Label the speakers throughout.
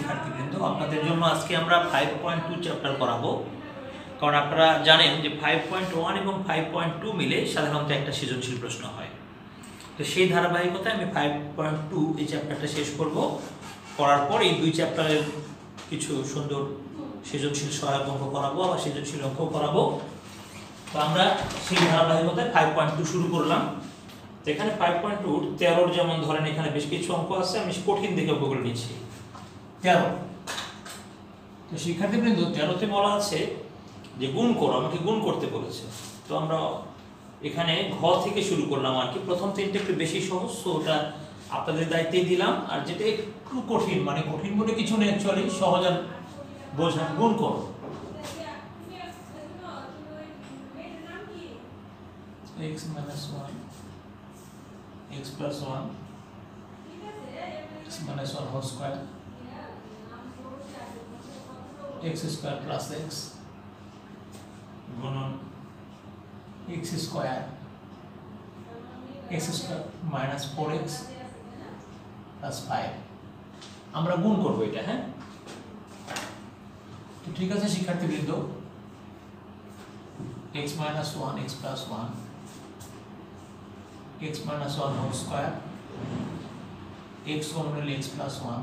Speaker 1: শিক্ষার্থীবৃন্দ, আপনাদের জন্য আজকে আমরা 5.2 চ্যাপ্টার করাবো। কারণ আপনারা জানেন যে 5.1 এবং 5.2 মিলে সাধারণত একটা সৃজনশীল প্রশ্ন হয়। তো সেই ধারাবাহিকতায় আমি 5.2 এই চ্যাপ্টারটা শেষ করব। করার পর এই দুই চ্যাপ্টারের কিছু সুন্দর সৃজনশীল সহায়ক অঙ্ক করাবো, আবার সৃজনশীল অঙ্ক করাবো। তো আমরা সেই ধারাবাহিকতায় 5.2 শুরু করলাম। তো এখানে 5.2 13 যেমন ধরেন এখানে বেশ কিছু অঙ্ক আছে, আমি কঠিন দেখে অঙ্কগুলো নিচ্ছি। 13 তো শিক্ষার্থীবৃন্দ 13তে বলা আছে যে গুণ করো, আমাকে গুণ করতে বলেছে। তো আমরা এখানে ঘ থেকে শুরু করলাম আর কি। প্রথম তিনটে একটু বেশি সহজ, তো ওটা আপনাদের দায়িত্বে দিলাম। আর যেটা একটু কঠিন, মানে কঠিন বলে কিছু নেই, অ্যাকচুয়ালি সহজ আর বোঝা, গুণ করো। x minus 1 x plus 1 x minus 1 whole square x square plus x গুণন x square minus 4x plus 5। আমরা গুণ করব এটা, হ্যাঁ। তো ঠিক আছে শিক্ষার্থীবৃন্দ, x minus 1 x plus 1 x minus 1 whole square x common হলে x plus 1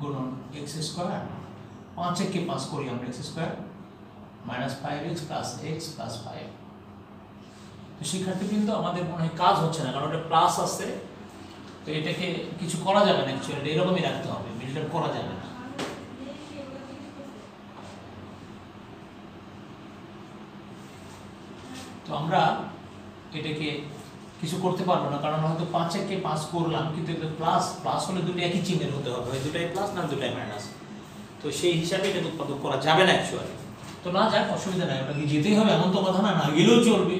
Speaker 1: গুণন x square 5 কে 5 করি আমরা, x square minus 5x plus x plus 5। তো শিক্ষার্থীবৃন্দ আমাদের মনে হয় কাজ হচ্ছে না, কারণ এটা প্লাস আছে। তো এটাকে কিছু করা যাবে না, অ্যাকচুয়ালি এরকমই রাখতে হবে, মিডলটা করা যাবে না। তো আমরা এটাকে কিছু করতে পারবো না, কারণ হয়তো 5 কে 5 করলাম, কিন্তু এটা প্লাস প্লাস হলে দুটো একই চিহ্নের হতে হবে, হয় দুটাই প্লাস না দুটাই মাইনাস। তো সেই হিসাবে এটা উৎপাদক করা যাবে না অ্যাকচুয়ালি। তো না যাক, অসুবিধা নাই, ওটাকে যেতেই হবে এমন তো কথা না, না গেলেও চলবে।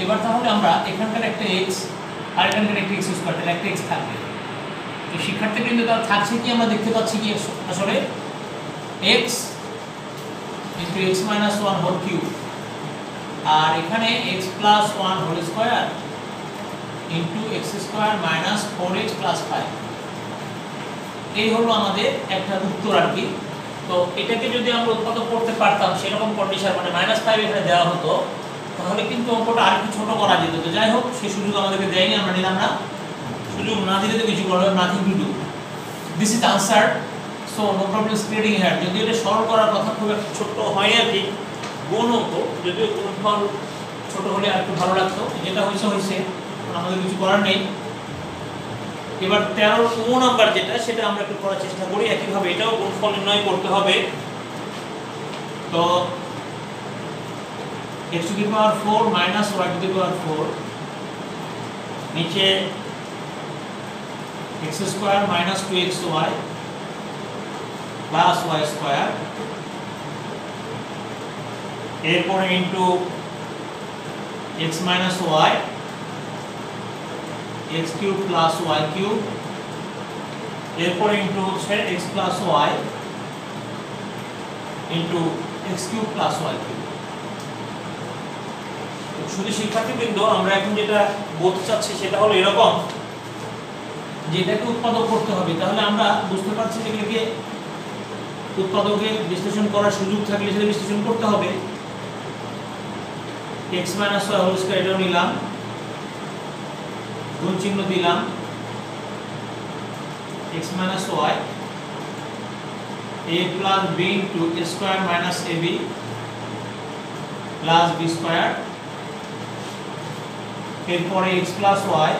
Speaker 1: এবার তাহলে আমরা এখানকার একটা x আর এখানকার একটা x স্কয়ার, তাহলে একটা x থাকবে। তো শিক্ষার্থীবৃন্দ তাহলে থাকছে কি, আমরা দেখতে পাচ্ছি কি আসলে x into x minus 1 whole cube, আর এখানে x plus 1 whole square into x square minus 4x plus 5। এই হলো আমাদের একটা উত্তর আর কি। তো এটাকে যদি আমরা উৎপাদক করতে পারতাম সেরকম কন্ডিশন, মানে -5 এখানে দেওয়া হতো, তাহলে কিন্তু অঙ্কটা আরেকটু ছোট করা যেত। তো যাই হোক, সেই সুযোগ আমাদেরকে দেয়নি, আমরা নিলাম না। সুযোগ না দিলে তো কিছু করার হবে, nothing to do. This is answer, so no problem spreading here. যদি এটা সরল করার কথা, খুব একটা ছোট হয় আর কি গুণ অঙ্ক, যদিও গুণফল ছোট হলে আর একটু ভালো লাগতো। যেটা হয়েছে, আমাদের কিছু করার নেই। এবার 13 ও নাম্বার যেটা, সেটা আমরা একটু করার চেষ্টা করি। একইভাবে এটাও গুণফল নির্ণয় করতে হবে। তো x to the power 4 minus y to the power 4, নিচে x square minus 2xy plus y square, এরপরে into x minus y x cube plus y cube, এরপরে ইনটু হচ্ছে x plus y into x cube plus y cube। শুধু শিক্ষার্থীবৃন্দ, আমরা এখন যেটা বলতে চাচ্ছি সেটা হলো এরকম, যে এটাকে উৎপাদক করতে হবে। তাহলে আমরা বুঝতে পারছি যে এটাকে উৎপাদকে বিশ্লেষণ করার সুযোগ থাকলে সেটা বিশ্লেষণ করতে হবে। x minus y whole square এটাও নিলাম, গুণ চিহ্ন দিলাম, x minus y a plus b into a square minus ab plus b square, এরপরে x plus y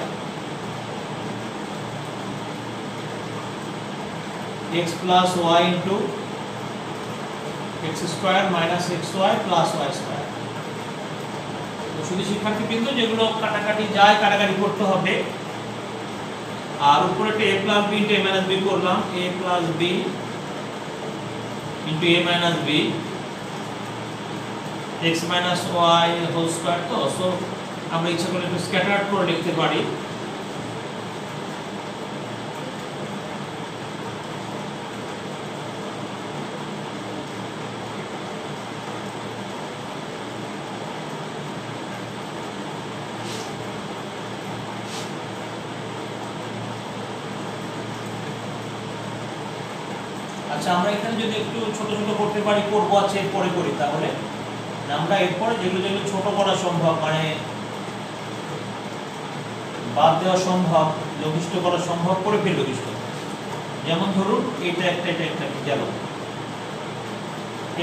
Speaker 1: x plus y into x square minus xy plus y square। তো শুধু শিক্ষার্থীবৃন্দ, যেগুলো কাটাকাটি যায় কাটাকাটি করতে হবে। আর উপরেটা a plus b into a minus b করলাম, a plus b into a minus b x minus y whole square। তো সো আমরা ইচ্ছা করলে একটু স্ক্যাটার্ড করে লিখতে পারি। আচ্ছা আমরা এখানে যদি একটু ছোট ছোট করতে পারি করবো, আছে এরপরে করি, তাহলে আমরা এরপরে যেগুলো যেগুলো ছোট করা সম্ভব, মানে বাদ দেওয়া সম্ভব, লঘিষ্ঠ করা সম্ভব করে ফেল লঘিষ্ঠ। যেমন ধরুন এটা একটা গেল,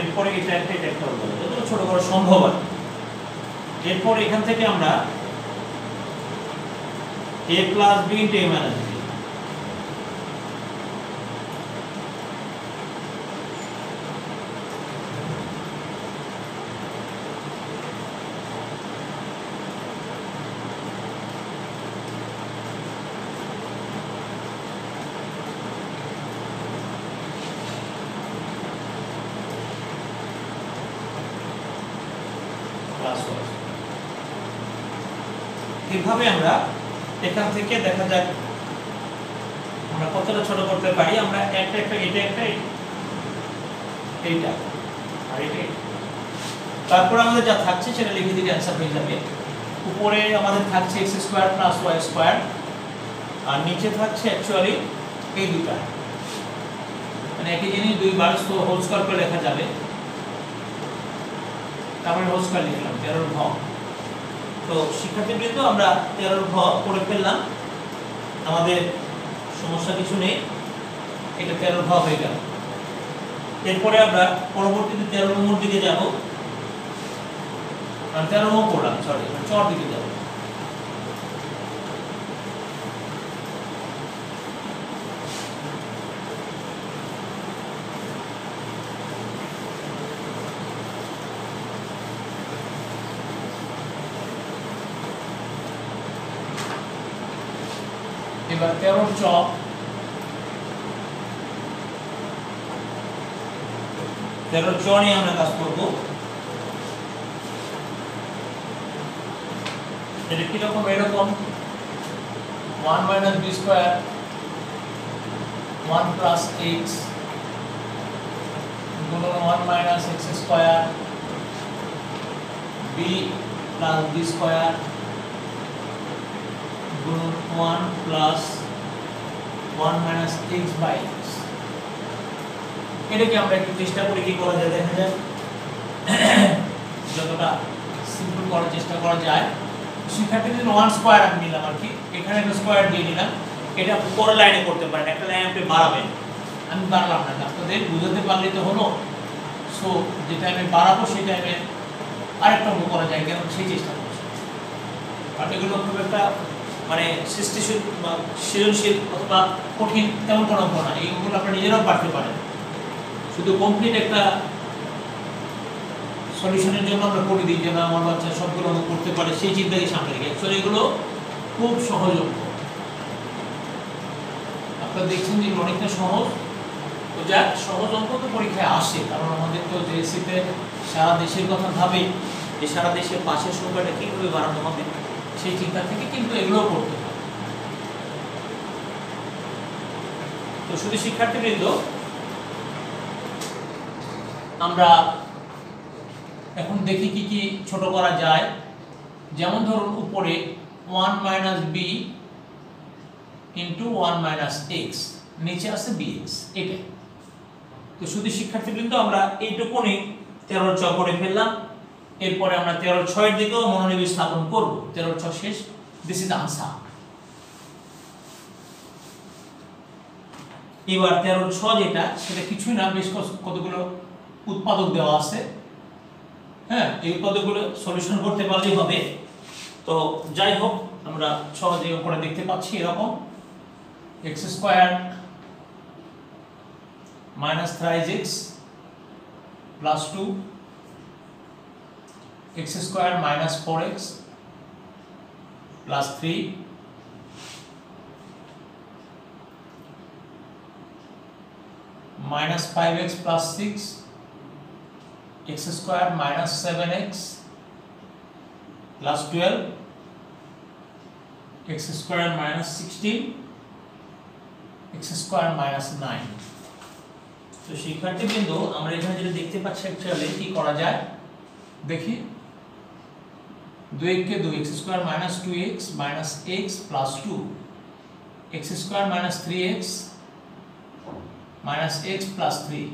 Speaker 1: এরপরে এটা একটা হলো, যতটা ছোট করা সম্ভব আর। এরপর এখান থেকে আমরা a plus b into a minus b, এভাবে আমরা এখান থেকে দেখা যাক আমরা কতটা ছোট করতে পারি। আমরা একটা এইটা আর এটা, তারপর আমাদের যা থাকছে সেটা লিখে দিলে অ্যান্সার হয়ে যাবে। উপরে আমাদের থাকছে x square plus y square, আর নিচে থাকছে অ্যাকচুয়ালি এই দুটো, মানে একই জিনিস দুইবার হোল স্কয়ার করে লেখা যাবে। তারপরে হোল স্কয়ার লিখলাম 13 ঘ। তো শিক্ষার্থীবৃন্দ আমরা 13 ঘ করে ফেললাম, আমাদের সমস্যা কিছু নেই, এটা 13 ঘ হয়ে গেল। এরপরে আমরা পরবর্তীতে 13 নম্বর দিকে যাব, আর 13 নম্বর পড়লাম, সরি চর দিকে যাব। এবার 13 চ, 13 চ নিয়ে আমরা কাজ করব। এটা কি রকম? এরকম 1 minus b square 1 plus x গুণন 1 minus x square b plus b square গুণন 1 plus 1 minus x by x। এটাকে আমরা একটু চেষ্টা করি কি করা যায়, দেখা যায় যতটা সিম্পল করার চেষ্টা করা যায়। শিক্ষার্থীদের 1 স্কয়ার আমি নিলাম আর কি, এখানে একটা স্কয়ার দিয়ে নিলাম। এটা পরের লাইনে করতে পারেন, একটা লাইন আপনি বাড়াবেন, আমি বাড়ালাম না, আপনাদের বুঝাতে পারলে তো হলো। সো যেটা আমি বাড়াবো সেই টাইমে আরেকটা অঙ্ক করা যায়, কেন সেই চেষ্টা করছি। আর এগুলো খুব একটা মানে সৃষ্টিশীল বা সৃজনশীল অথবা কঠিন তেমন কোনো অঙ্ক না, এইগুলো আপনারা নিজেরাও পারতে পারেন। শুধু কমপ্লিট একটা সলিউশনের জন্য আমরা করে দিই, যেন আমার বাচ্চা সবগুলো অঙ্ক করতে পারে সেই চিন্তাকে সামনে রেখে। অ্যাকচুয়ালি এগুলো খুব সহজ অঙ্ক, আপনারা দেখছেন যে অনেকটা সহজ। তো যাক, সহজ অঙ্ক তো পরীক্ষায় আসে, কারণ আমাদের তো জেএসসিতে সারা দেশের কথা ভাবে যে সারা দেশের পাশের সংখ্যাটা কীভাবে বাড়ানো হবে, সেই চিন্তা থেকে কিন্তু এগুলোও করতে হয়। তো শুধু শিক্ষার্থীবৃন্দ, আমরা এখন দেখি কি কি ছোট করা যায়। যেমন ধরুন উপরে 1 minus b into 1 minus x, নিচে আছে bx, এটা। তো শুধু শিক্ষার্থীবৃন্দ আমরা এইটুকুনি 13 চ করে ফেললাম। এরপরে আমরা 13 ছয়ের দিকেও মনোনিবেশ স্থাপন করব। 13 ছ শেষ, দিস ইজ আনসার। এবার 13 ছ যেটা, সেটা কিছুই না, বেশ কতগুলো উৎপাদক দেওয়া আছে। হ্যাঁ, এই উৎপাদকগুলো সলিউশন করতে পারলেই হবে। তো যাই হোক, আমরা সহজে উপরে দেখতে পাচ্ছি এরকম x square minus থ্রাইজ x plus 2, x square minus 4x plus 3, minus 5x plus 6, x square minus 7x plus 12, x square minus 16, x square minus 9। তো শিক্ষার্থীবৃন্দ, আমরা এখানে যেটা দেখতে পাচ্ছি অ্যাকচুয়ালি কি করা যায় দেখি। 2 কে 2, x square minus 2x minus x plus 2, x square minus 3x minus x plus 3।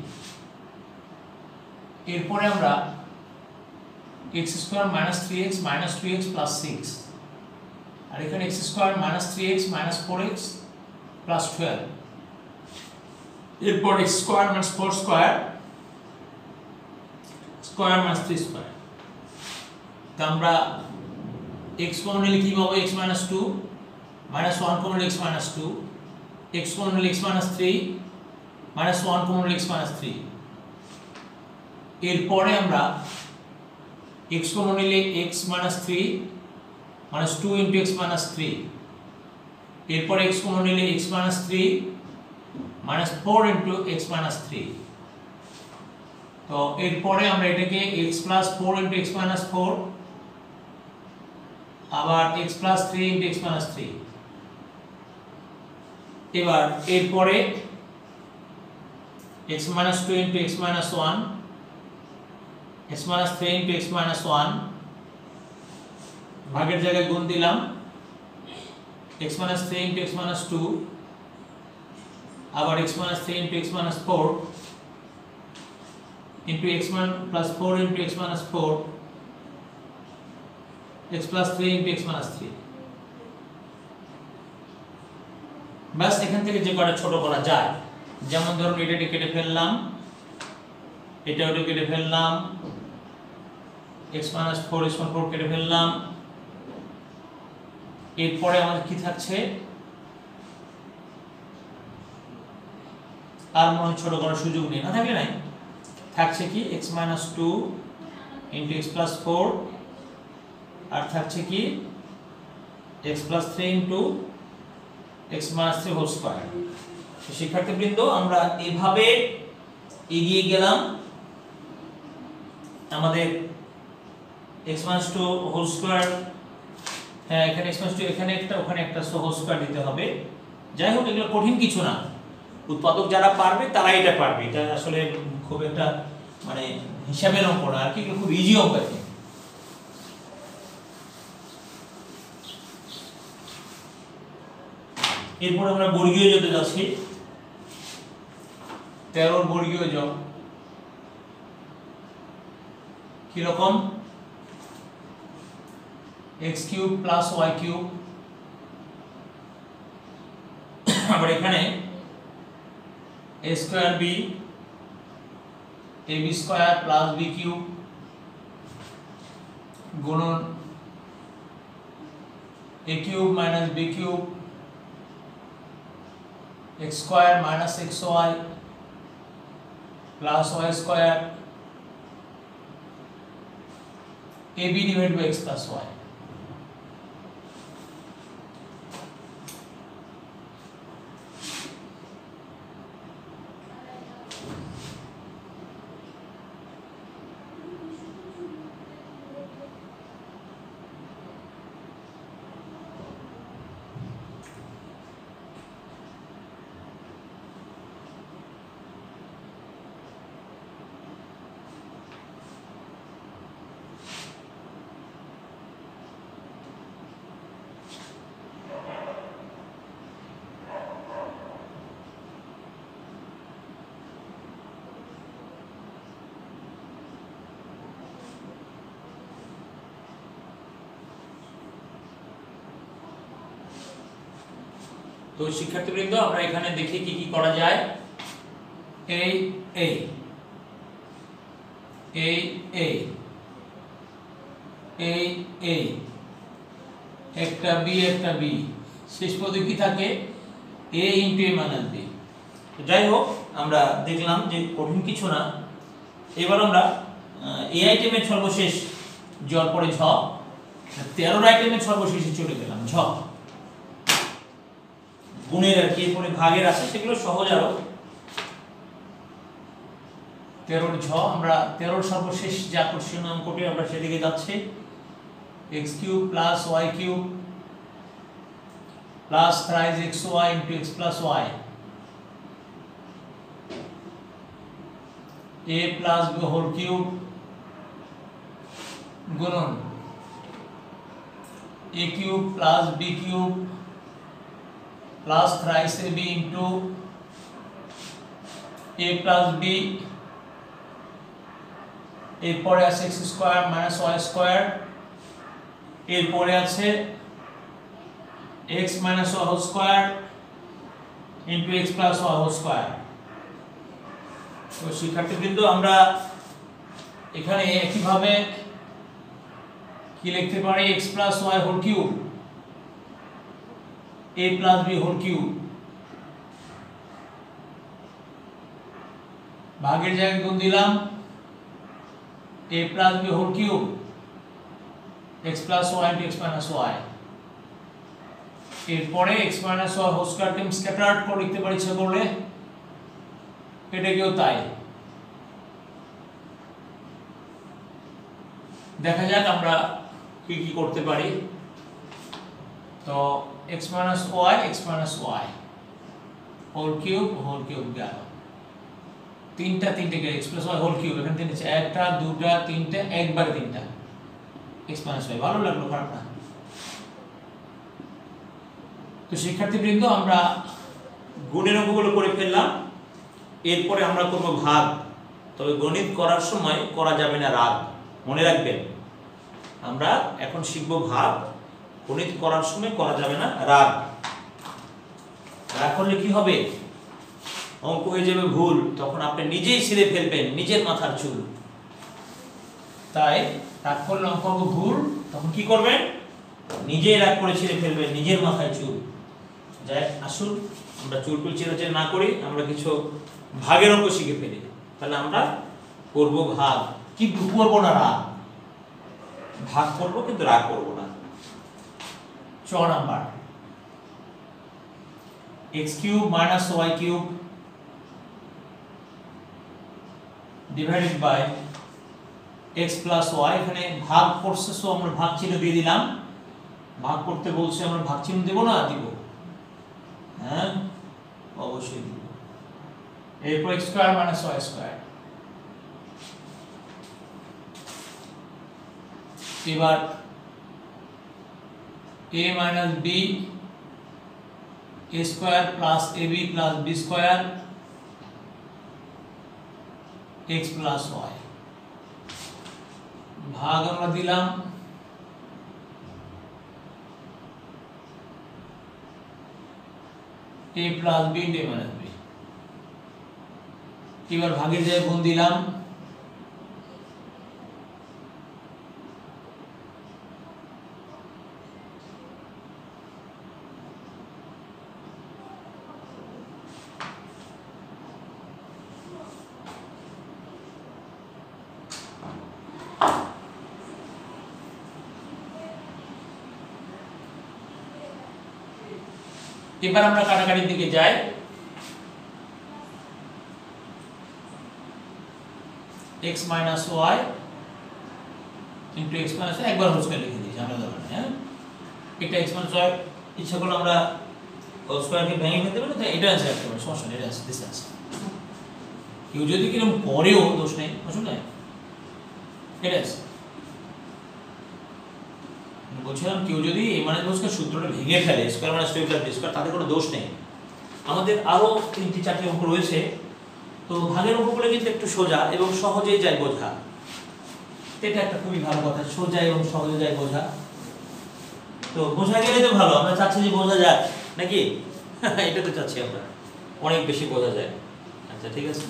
Speaker 1: এরপরে আমরা x square minus 3x minus 2x plus 6, আর এখানে x square minus 3x minus 4x plus 12। এরপর x square minus 4 square square minus 3 square. তো আমরা x common নিলে কি পাবো? x minus 2 minus 1 common নিলে x মাইনাস 2, x কমন নিলে x minus 3 minus 1 common নিলে x মাইনাস 3। এরপরে আমরা x কমন নিলে x minus 3 minus 2 into x minus 3। এরপর x কমন নিলে x minus 3 minus 4 into x minus 3। তো এরপরে আমরা এটাকে x plus 4 into x minus 4, আবার x plus 3 into x minus 3। এবার এরপরে x minus 2 into x minus 1, x minus 3 into x minus 1, ভাগের জায়গায় গুণ দিলাম x minus 3 into x minus 2, আবার x minus 3 into x minus 4 into x plus 4 into x minus 4, x plus 3 into x minus 3। বাস এখান থেকে যে কটা ছোট করা যায়, যেমন ধরুন এটা কেটে ফেললাম, এটা ওটা কেটে ফেললাম, x মাইনাস 4 x মাইনাস 4 কেটে ফেললাম। এরপরে আমাদের কি থাকছে? আর মনে ছোট করার সুযোগ নেই, না থাকলে নাই, থাকছে কি x minus 2 into x plus 4, আর থাকছে কি x plus 3 into x minus 3 whole square. তো শিক্ষার্থীবৃন্দ, আমরা এভাবে এগিয়ে গেলাম। আমাদের x মাইনাস 2 হোল স্কয়ার, হ্যাঁ এখানে x মাইনাস 2 এখানে একটা ওখানে একটা, সো হোল স্কয়ার দিতে হবে। যাই হোক, এগুলো কঠিন কিছু না, উৎপাদক যারা পারবে তারা এটা পারবে। এটা আসলে খুব একটা মানে হিসাবের অঙ্ক না আর কি, এগুলো খুব ইজি অঙ্ক আছে। এরপর আমরা বর্গীয় যোগে যাচ্ছি। 13 বর্গীয় যোগ কি রকম? x cube plus y cube, আবার এখানে a square b ab square plus b cube গুণন a cube minus b cube x square minus xy plus y square ab divide by x plus y। তো শিক্ষার্থীবৃন্দ, আমরা এখানে দেখি কি কি করা যায়। এই এই এই এই এই এই একটা বি একটা বি, শেষ পদে কি থাকে? a into a minus b। যাই হোক, আমরা দেখলাম যে কঠিন কিছু না। এবার আমরা এই আইটেমের সর্বশেষ জ্বর পরে ঝ, 13 আইটেমের সর্বশেষে চলে গেলাম ঝ, গুণের আর কি, এরপরে ভাগের আছে, সেগুলো সহজ আরো। 13 ঝ, আমরা 13 সর্বশেষ যে আকর্ষণীয় অঙ্কটি আমরা সেদিকে যাচ্ছি। x cube plus y cube plus thrice xy into x plus y, a plus b whole cube গুণন a cube plus b cube plus thrice ab into a plus B, এরপরে আছে x square minus y square, এরপরে আছে x minus y whole square into x plus y whole square. তো শিক্ষার্থীবৃন্দ আমরা এখানে একইভাবে কি লিখতে পারি, x plus y whole cube a plus b whole cube, ভাগের জায়গায় গুণ দিলাম a plus b whole cube x plus y into x minus y, এরপরে x minus y whole square কে স্ক্যাটার্ড করে লিখতে পারি ইচ্ছা করলে, এটাকেও তাই। দেখা যাক আমরা কি কি করতে পারি। তো x minus y whole cube গেল, তিনটা গেল x plus y whole cube, এখানে তিন আছে, একটা দুটা তিনটা, একবারে তিনটা x মাইনাস y। ভালো লাগলো, খারাপ না। তো শিক্ষার্থীবৃন্দ আমরা গুণের অঙ্কগুলো করে ফেললাম, এরপরে আমরা করব ভাগ। তবে গণিত করার সময় করা যাবে না রাগ, মনে রাখবেন। আমরা এখন শিখব ভাগ, গণিত করার সময় করা যাবে না রাগ। রাগ করলে কি হবে, অঙ্ক হয়ে যাবে ভুল, তখন আপনি নিজেই ছিঁড়ে ফেলবেন নিজের মাথার চুল। তাই রাগ করলে অঙ্ক হবে ভুল, তখন কি করবেন, নিজেই রাগ করে ছিঁড়ে ফেলবেন নিজের মাথায় চুল। যাই আসুন আমরা চুল চিরাচিরি না করি, আমরা কিছু ভাগের অঙ্ক শিখে ফেলি। তাহলে আমরা করব ভাগ, কি করব না রাগ, ভাগ করব কিন্তু রাগ করব না। 6 number, x cube minus y cube divided by x plus y। এখানে ভাগ করছে, সো আমরা ভাগ চিহ্ন দিয়ে দিলাম। ভাগ করতে বলছে, আমরা ভাগ চিহ্ন দেব না, দিব? হ্যাঁ অবশ্যই দিব। এরপর x square minus y square. এবার a minus b a square plus ab plus b square x plus y। ভাগ আমরা দিলাম a plus b into a minus b। এবার ভাগের জায়গায় গুণ দিলাম এবার আমরা কাটাকাটির দিকে যাই। x minus y into x minus y একবার হোল স্কয়ার লিখে দিই, আমরা দরকার নেই। হ্যাঁ এটা x মাইনাস y ইচ্ছা করলে আমরা হোল স্কয়ারকে ভেঙে ফেলতে পারি, তাই এটা আছে একটা সমস্যা নেই, এটা আছে, দিস আছে। কেউ যদি কিরকম পরেও দোষ নেই, বুঝলেন? এটা আছে, বলছিলাম কেউ যদি এই মানে বস্কের সূত্রটা ভেঙে ফেলে, square minus 2 plus b square, তাতে কোনো দোষ নেই। আমাদের আরো 3-4টি অঙ্ক রয়েছে। তো ভাগের অঙ্কগুলো কিন্তু একটু সোজা এবং সহজেই যায় বোঝা, এটা একটা খুবই ভালো কথা, সোজা এবং সহজে যায় বোঝা। তো বোঝা গেলে তো ভালো, আমরা চাচ্ছি যে বোঝা যাক নাকি, এটা তো চাচ্ছি আমরা, অনেক বেশি বোঝা যায়। আচ্ছা ঠিক আছে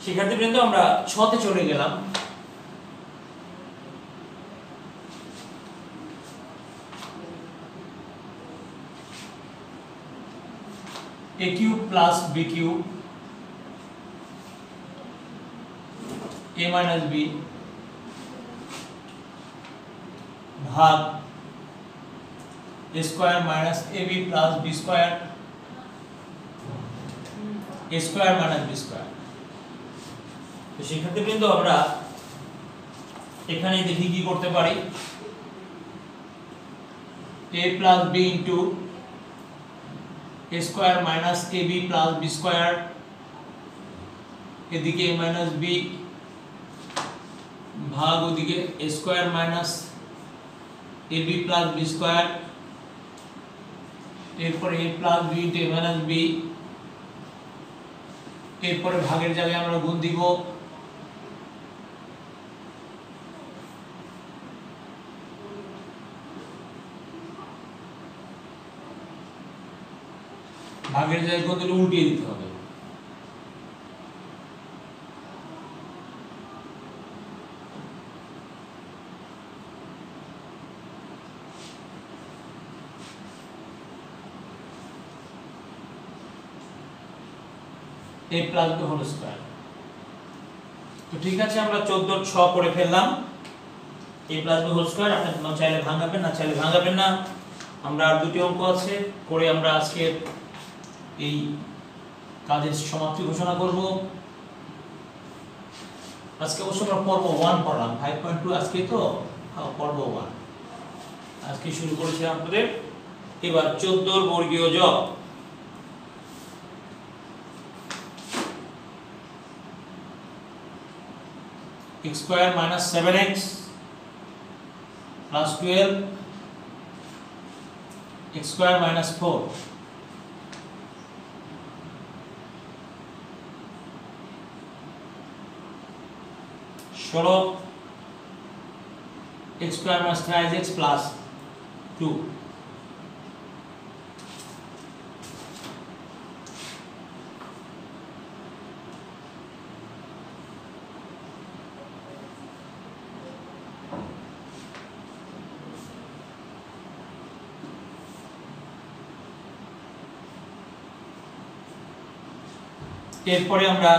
Speaker 1: শিক্ষার্থীবৃন্দ, আমরা 6তে চলে গেলাম। a cube plus b cube a minus b ভাগ a square minus ab plus b square a square minus b square. তো শিক্ষার্থীবৃন্দ আমরা এখানে দেখি কি করতে পারি, a plus b into a square minus ab plus b square, এদিকে a মাইনাস b ভাগ ওদিকে a square minus ab plus b square, এরপর a plus b into a minus b এরপরে ভাগের জায়গায় আমরা গুণ দিব, ভাগের জায়গায় গুণ দিলে উল্টিয়ে দিতে হবে। a plus b whole square. তো ঠিক আছে, আমরা 14 6 করে ফেললাম। a plus b whole square আপনারা চাইলে ভাঙাবেন, না চাইলে ভাঙাবেন না। আমরা আর দুটি অঙ্ক আছে করে আমরা আজকে এই কাজের সমাপ্তি ঘোষণা করব। আজকে অবশ্য আমরা পর্ব 1 পড়লাম, 5.2 আজকে তো পর্ব 1 আজকে শুরু করেছিলাম আপনাদের। এবার 14 বর্গীয় জ, x square minus 7x plus 12 x square minus 4 16 x square minus 3x plus 2। এরপরে আমরা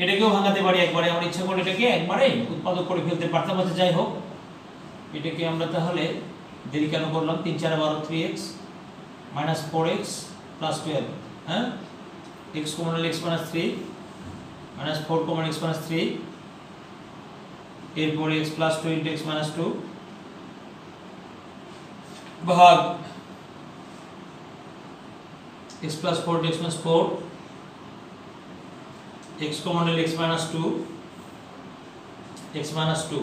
Speaker 1: এটাকেও ভাঙাতে পারি একবারে, আমরা ইচ্ছা করলে এটাকে একবারে উৎপাদক করে ফেলতে পারতাম। আচ্ছা যাই হোক, এটাকে আমরা তাহলে দেরি কেন করলাম, 3 4 12 3x minus 4x plus 12, হ্যাঁ, x কমন হলে x minus 3 minus 4 common x minus 3, এরপরে x plus 2 into x minus 2 ভাগ x plus 4 into x minus 4, x common হলে x minus 2 x minus 2।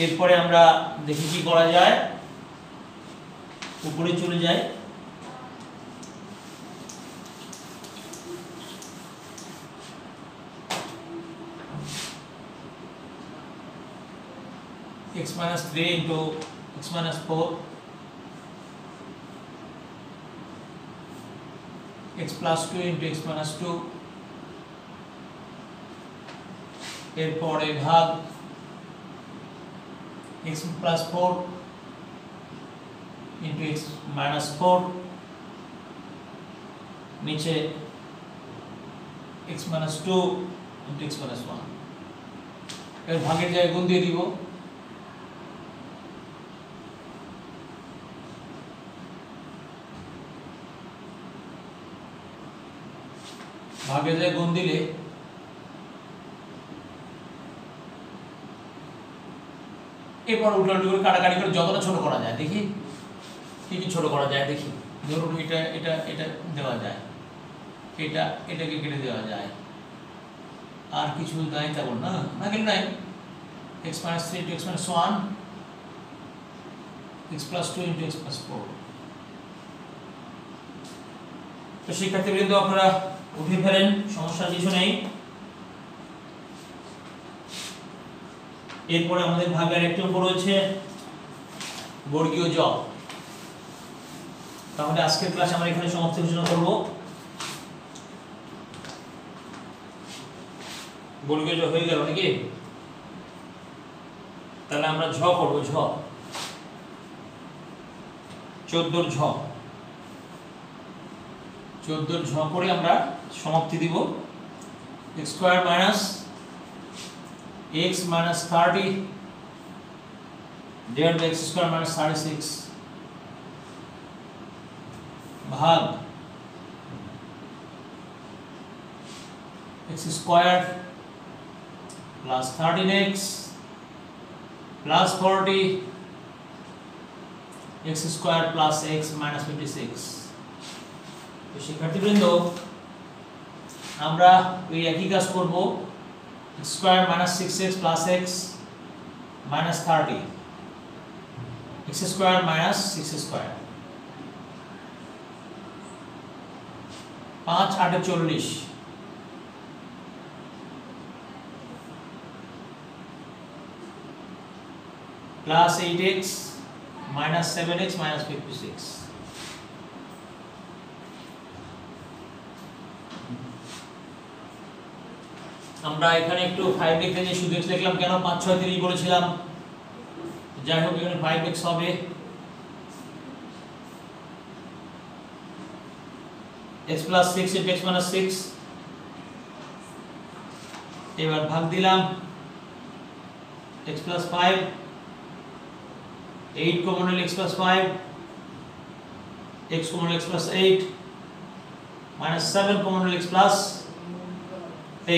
Speaker 1: এরপরে আমরা দেখি কি করা যায়, উপরে চলে যায়, x minus 3 into x minus 4 x plus 2 into x minus 2, এরপরে ভাগ x plus 4 into x minus 4, নিচে x minus 2 into x minus 1। এর ভাগের জায়গায় গুণ দিয়ে দিব, ভাগের জায়গায় গুণ দিলে এরপর উল্টাউল্টি করে কাটাকাটি করে যতটা ছোট করা যায় দেখি কি কি ছোট করা যায় দেখি। ধরুন এটা এটা এটা দেওয়া যায়, এটা এটাকে কেটে দেওয়া যায়, আর কিছু নাই তেমন না, না কিন্তু নাই। x minus 3 into x minus 1 x plus 2 into x plus 4। তো শিক্ষার্থীবৃন্দ আপনারা উঠে ফেলেন, সমস্যা কিছু নেই। এরপরে আমাদের ভাগে আরেকটি অঙ্ক রয়েছে, বর্গীয় জ। তাহলে আজকের ক্লাস আমরা এখানে সমাপ্তি ঘোষণা করব। বর্গীয় জ হয়ে গেল নাকি? তাহলে আমরা ঝ করব, ঝ 14 ঝ 14 ঝ করে আমরা সমাপ্তি দিব। x square minus x minus 30 divided by x square minus 36 भाग x square plus 13x plus 40 x square plus x minus 56। তো শিক্ষার্থীবৃন্দ আমরা এই একই কাজ করব, x square minus 6x plus x minus 30 x square minus 6 square 5 8 40 plus 8x minus 7x minus 56। আমরা এখানে একটু 5 লিখতে যে শুধু x লিখলাম কেন, 5 6 30 বলেছিলাম। যাই হোক এখানে 5x হবে x plus 6 into x minus 6। এবার ভাগ দিলাম x plus 5, 8 common হলে x plus 5, x common হলে x plus 8, minus 7 common হলে x plus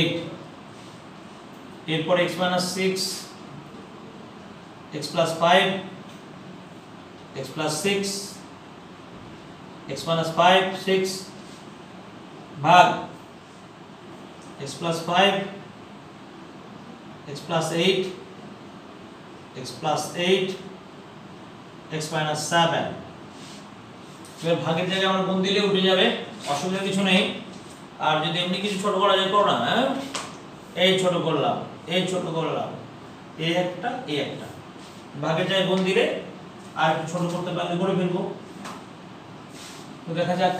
Speaker 1: 8। এরপর x minus 6, x plus 5, x plus 6, x minus 5 6 भाग x plus 5, x plus 8, x plus 8, x minus 7। এবার ভাগের জায়গায় আমরা গুণ দিলে উঠে যাবে, অসুবিধা কিছু নেই। আর যদি এমনি কিছু ছোট করা যায় করো না, হ্যাঁ এই ছোট করলাম, এই ছোট করলাম, এই একটা, এই একটা, ভাগের জায়গায় গুণ দিলে আর একটু ছোট করতে পারলে করে ফেলবো। তো দেখা যাক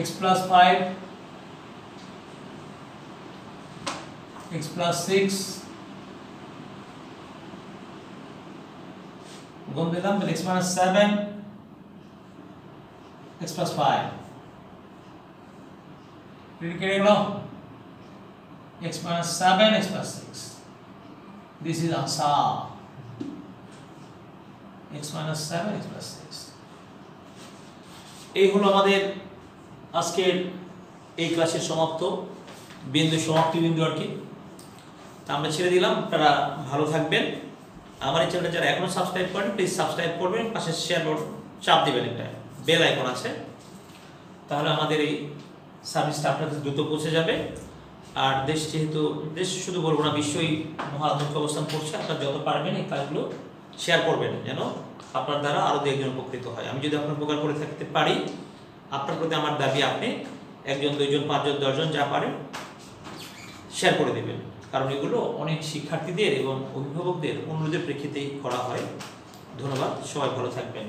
Speaker 1: x plus 5, x plus 6 गुण दिलाम तो x minus 7, x plus 5 फिर क्या गलो x minus 7, x plus 6। This is answer, x minus 7, x plus 6। এই হলো আমাদের আজকের এই ক্লাসের সমাপ্ত বিন্দু, সমাপ্তি বিন্দু আর কি। আমরা ছেড়ে দিলাম, আপনারা ভালো থাকবেন। আমার এই চ্যানেলটা যারা এখনো সাবস্ক্রাইব করেন প্লিজ সাবস্ক্রাইব করবেন, পাশে শেয়ার চাপ দিবেন, একটা বেল আইকন আছে, তাহলে আমাদের এই সার্ভিসটা আপনাদের দ্রুত পৌঁছে যাবে। আর দেশ যেহেতু, দেশ শুধু বলবো না বিশ্বই মহা আতঙ্কে অবস্থান করছে, আপনারা যত পারবেন এই কাজগুলো শেয়ার করবেন যেন আপনার দ্বারা আরও দু একজন উপকৃত হয়। আমি যদি আপনার উপকার করে থাকতে পারি, আপনার প্রতি আমার দাবি আপনি 1 জন 2 জন 5 জন 10 জন যা পারেন শেয়ার করে দেবেন, কারণ এগুলো অনেক শিক্ষার্থীদের এবং অভিভাবকদের অনুরোধের প্রেক্ষিতেই করা হয়। ধন্যবাদ, সবাই ভালো থাকবেন।